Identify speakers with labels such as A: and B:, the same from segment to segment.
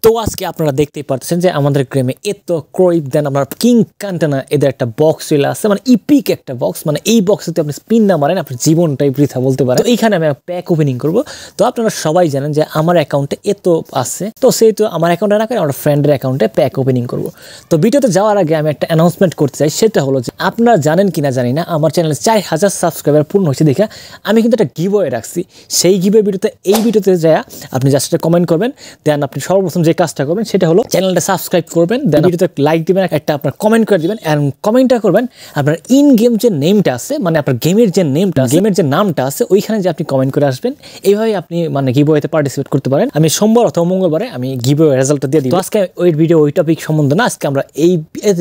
A: তো আজকে আপনারা দেখতেই পাচ্ছেন যে আমাদের গেমে এত ক্রোইপ দেন আপনার কিং কান্টানা এদের একটা বক্স চলে আসছে, মানে ইপিক একটা বক্স, মানে এই বক্সেতে আপনি স্পিন না মারেন আপনার জীবনটাই বৃথা বলতে পারেন। তো এইখানে আমি প্যাক ওপেনিং করব। তো আপনারা সবাই জানেন যে আমার অ্যাকাউন্টে এত আছে, তো সেহেতু আমার অ্যাকাউন্টে না করে আমার ফ্রেন্ডের অ্যাকাউন্টে প্যাক ওপেনিং করব। তো ভিডিওতে যাওয়ার আগে আমি একটা অ্যানাউন্সমেন্ট করতে চাই, সেটা হলো যে আপনারা জানেন কিনা জানি না, আমার চ্যানেলে 4000 সাবস্ক্রাইবার পূর্ণ হয়েছে দেখে আমি কিন্তু একটা গিভওয়ে রাখছি। সেই গিভওয়ে ভিডিওতে এই ভিডিওতে যায় আপনি জাস্ট একটা কমেন্ট করবেন, দেন আপনি সর্বপ্রথম যে কাজটা করবেন সেটা হলো চ্যানেলটা সাবস্ক্রাইব করবেন, দেন ভিডিওতে লাইক দিবেন, একটা আপনার কমেন্ট করে দিবেন, এন্ড কমেন্টটা করবেন আপনার ইন গেম যে নেমটা আছে, মানে আপনার গেমের যে নেমটা, গেমের যে নামটা আছে ওইখানে যে আপনি কমেন্ট করে আসবেন। এইভাবে আপনি মানে গিভওয়েতে পার্টিসিপেট করতে পারেন। আমি সোমবার অথবা মঙ্গলবারে আমি গিভওয়ে রেজাল্টটা দিয়ে দিব। আজকে ওই ভিডিও ওই টপিক সম্বন্ধে না, আজকে আমরা এই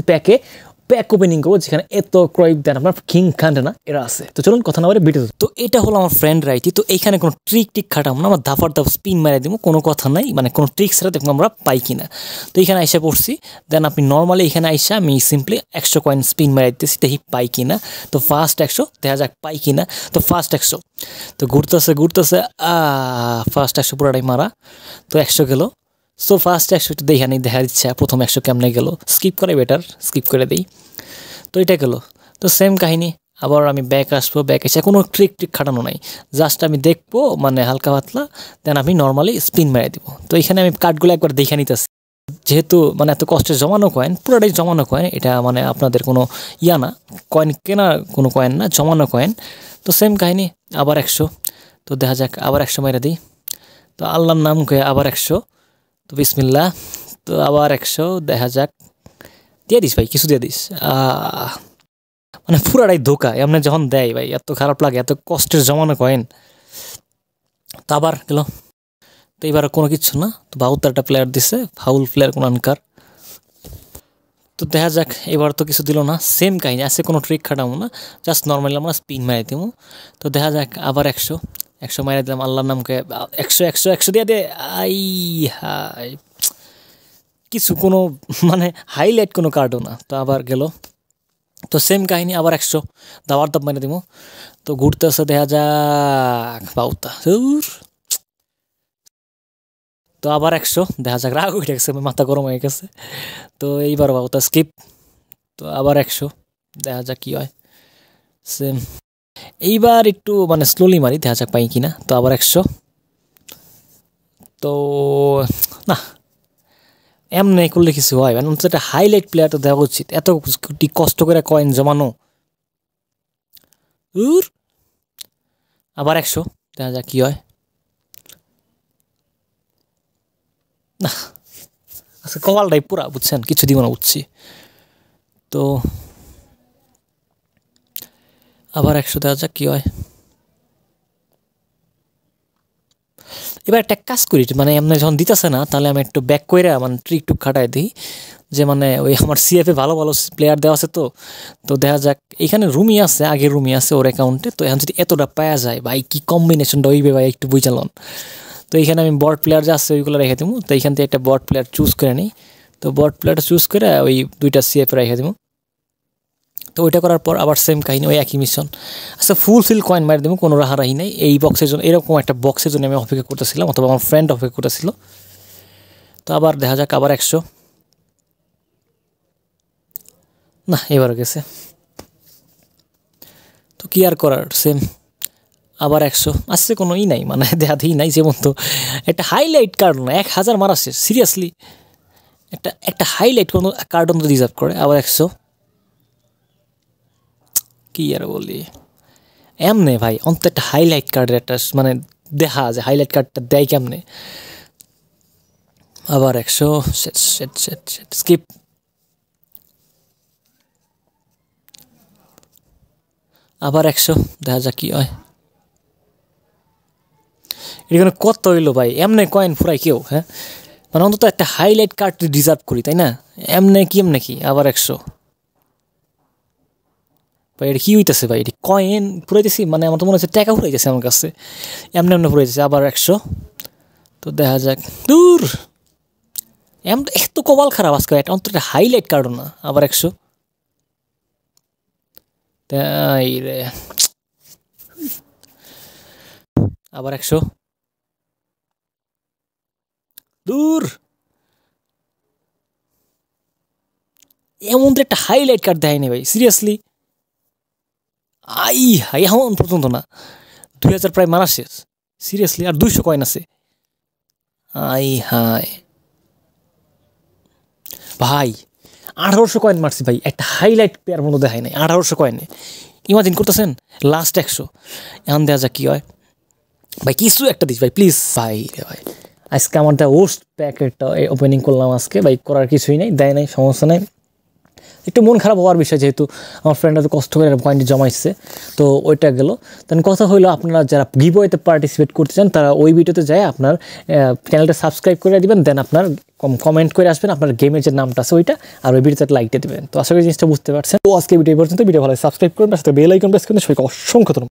A: প্যাকে প্যাক ওপেনিং করবো যেখানে এত ক্রয় দেন আপনার কিং কান্টানা এরা আছে। তো চলুন কথা না বলে ভিডিও। তো এটা হলো আমার ফ্রেন্ড রাইটি। তো এইখানে কোনো ট্রিক খাটাম না, আমার ধাফার ধাপ স্পিন মারা দিব, কোনো কথা নাই, মানে কোনো ট্রিক ছাড়া দেখুন আমরা পাই কিনা। তো এখানে আইসা পড়ছি, দেন আপনি নর্মালি এখানে আইসা আমি সিম্পলি 100 কয়েন স্পিন মারা দিতেছি, দেখি পাই কিনা। তো ফার্স্ট 100 দেখা যাক পাই কিনা। তো ফার্স্ট 100 তো ঘুরতেছে ফার্স্ট 100 পুরাটাই মারা। তো 100 গেল। সো ফার্স্ট 100 একটু দেখা নেই, দেখা দিচ্ছে প্রথম 100 কেমনে গেল, স্কিপ করে বেটার, স্কিপ করে দিই। তো এটা গেল। তো সেম কাহিনী, আবার আমি ব্যাক আসবো, ব্যাক এসে কোনো ট্রিক খাটানো নাই, জাস্ট আমি দেখবো মানে হালকা পাতলা, দেন আমি নর্মালি স্পিন মেরে দিব। তো এখানে আমি কার্ডগুলো একবার দেখে নিতেছি, যেহেতু মানে এত কষ্টে জমানো কয়েন, পুরোটাই জমানো কয়েন, এটা মানে আপনাদের কোনো ইয়া না, কয়েন কেনা কোনো কয়েন না, জমানো কয়েন। তো সেম কাহিনী, আবার 100। তো দেখা যাক আবার 100 মেরে দিই। তো আল্লাহর নাম কয়ে আবার 100। তো বিসমিল্লাহ। তো আবার 100, দেখা যাক, দিয়ে দিস ভাই, কিছু দিয়ে দিস। মানে পুরাটাই ধোকা, এমনি যখন দেয় ভাই এত খারাপ লাগে, এত কষ্টের জমানো কয়েন। তো আবার গেল। তো এবার কোনো কিছু না। তো বাহুত্তর একটা প্লেয়ার দিছে, ফাউল প্লেয়ার কোন আনকার। তো দেখা যাক, এবার তো কিছু দিল না, সেম কাহিনী আছে, কোনো ট্রিক খাটাবো না, জাস্ট নর্মালি আমরা স্পিন মারি দিব। তো দেখা যাক আবার 100 মারি দিলাম, আল্লাহর নামকে 100 দিয়ে দে। আই হাই, কিছু কোনো মানে হাইলাইট কোনো কার্ডও না। তো আবার গেল। তো সেম কাহিনী, আবার 100 দাবার দাব মেরে দিব। তো ঘুরতেছে, দেখা যাক বাউতা। তো আবার 100, দেখা যাক, রাগ উঠে গেছে, মাথা গরম হয়ে গেছে। তো এইবার বাউতা স্কিপ। তো আবার 100, দেখা যাক কি হয়। সেম এইবার একটু মানে স্লোলি মারি, দেখা যাক পাই কিনা। তো আবার 100। তো না, এমনি করলে কিছু হয়, মানে অন্তত একটা হাইলাইট প্লেয়ার তো দেওয়া উচিত, এত কষ্ট করে কয়েন জমানো। আবার 100, দেখা যাক কি হয়। না, আচ্ছা কপালটাই পুরা, বুঝছেন, কিছু দিব না, বুঝছি। তো আবার 100, দেখা যাক কি হয়। এবার একটা কাজ করি, মানে এমনি যখন দিতেছে না, তাহলে আমি একটু ব্যাক করে মানে ট্রিক টুক খাটাই দিই, যে মানে ওই আমার সিএফে ভালো ভালো প্লেয়ার দেওয়া আছে। তো দেখা যাক, এখানে রুমি আছে, আগের রুমি আছে ওর অ্যাকাউন্টে। তো এখন যদি এতটা পাওয়া যায় ভাই, কি কম্বিনেশনটা হইবে ভাই, একটু বুঝালন। তো এখানে আমি বট প্লেয়ার যা আছে ওইগুলো রেখে দেবো। তো এইখান থেকে একটা বট প্লেয়ার চুজ করে নিই। তো বট প্লেয়ারটা চুজ করে ওই 2টা সিএফ রেখে দেবো। তো ওইটা করার পর আবার সেম কাহিনী, ওই একই মিশন। আচ্ছা ফুল কয়েন মারি দেবো, কোনো রাহারাহি নেই এই বক্সের জন্য। এরকম একটা বক্সের জন্য আমি অপেক্ষা করতেছিলাম, অথবা আমার ফ্রেন্ড অপেক্ষা করতেছিল। তো আবার দেখা যাক, আবার 100। না, এবার গেছে। তো কি আর করার, সেম আবার 100 আসছে, কোনো নাই, মানে দেখাতেই নাই। যেমন তো একটা হাইলাইট কার্ড না, 1000 মারা শেষ, সিরিয়াসলি একটা হাইলাইট কোনো কার্ড অন্তত রিজার্ভ করে। আবার 100, কি আর বলি, এমনে ভাই অন্তত একটা হাইলাইট কার্ডের একটা মানে দেখা যায়, হাইলাইট কার্ডটা দেয় কেমনে। আবার 100, স্কিপ। আবার 100, দেখা যাক কি হয়। এখানে কত হইলো ভাই, এমনে কয়েন ফুরাই কেউ? হ্যাঁ, মানে অন্তত একটা হাইলাইট কার্ড ডিজার্ভ করি, তাই না? এমনে কি আবার 100 ভাই, এটা কি হইতেছে ভাই? এটি কয়েন ফুরাইতেছি, মানে আমার তো মনে হচ্ছে টাকা ফুরাইতেছে আমার কাছে, এমনি ফুরাইতেছে। আবার 100। তো দেখা যাক, দূর এত কপাল খারাপ আজকে, অন্তত একটা হাইলাইট কার্ডও না। আবার 100, তাই রে। আবার 100, দূর এমন তো একটা হাইলাইট কার্ড দেয়নি ভাই, সিরিয়াসলি। হাই এমন পর্যন্ত না, 2000 প্রায় মারা শেষ, সিরিয়াসলি। আর 200 কয়েন আছে। হাই ভাই 1800 কয়েন মারছি ভাই, একটা হাইলাইট পেয়ার মতো দেখায় নাই 1800 কয়েনে। ইমাজিন করতেছেন, লাস্ট 100 এখন দেওয়া যাক কী হয় ভাই, কিছু একটা দিস ভাই প্লিজ। ভাই আজকে আমার ওর্স্ট প্যাকেটটা ওপেনিং করলাম আজকে ভাই, করার কিছুই নাই, দেয় নাই, সমস্যা নাই। একটু মন খারাপ হওয়ার বিষয়, যেহেতু আমার ফ্রেন্ডরা তো কষ্ট করে পয়েন্টটি জমাইছে, তো ওইটা গেল। দেন কথা হইলো, আপনারা যারা গিভওয়েতে পার্টিসিপেট করতে চান তারা ওই ভিডিওতে যায় আপনার চ্যানেলটা সাবস্ক্রাইব করে দিবেন, দেন আপনার কমেন্ট করে আসবেন আপনার গেমের যে নামটা আছে ওইটা, আর ওই ভিডিওতে লাইক দিয়ে দেবেন। তো আশা করি জিনিসটা বুঝতে পারছেন। তো আজকে ভিডিও পর্যন্ত, ভিডিও ভালো সাবস্ক্রাইব করবেন, সাথে বেল আইকন প্রেস করবেন। সবাইকে অসংখ্য ধন্যবাদ।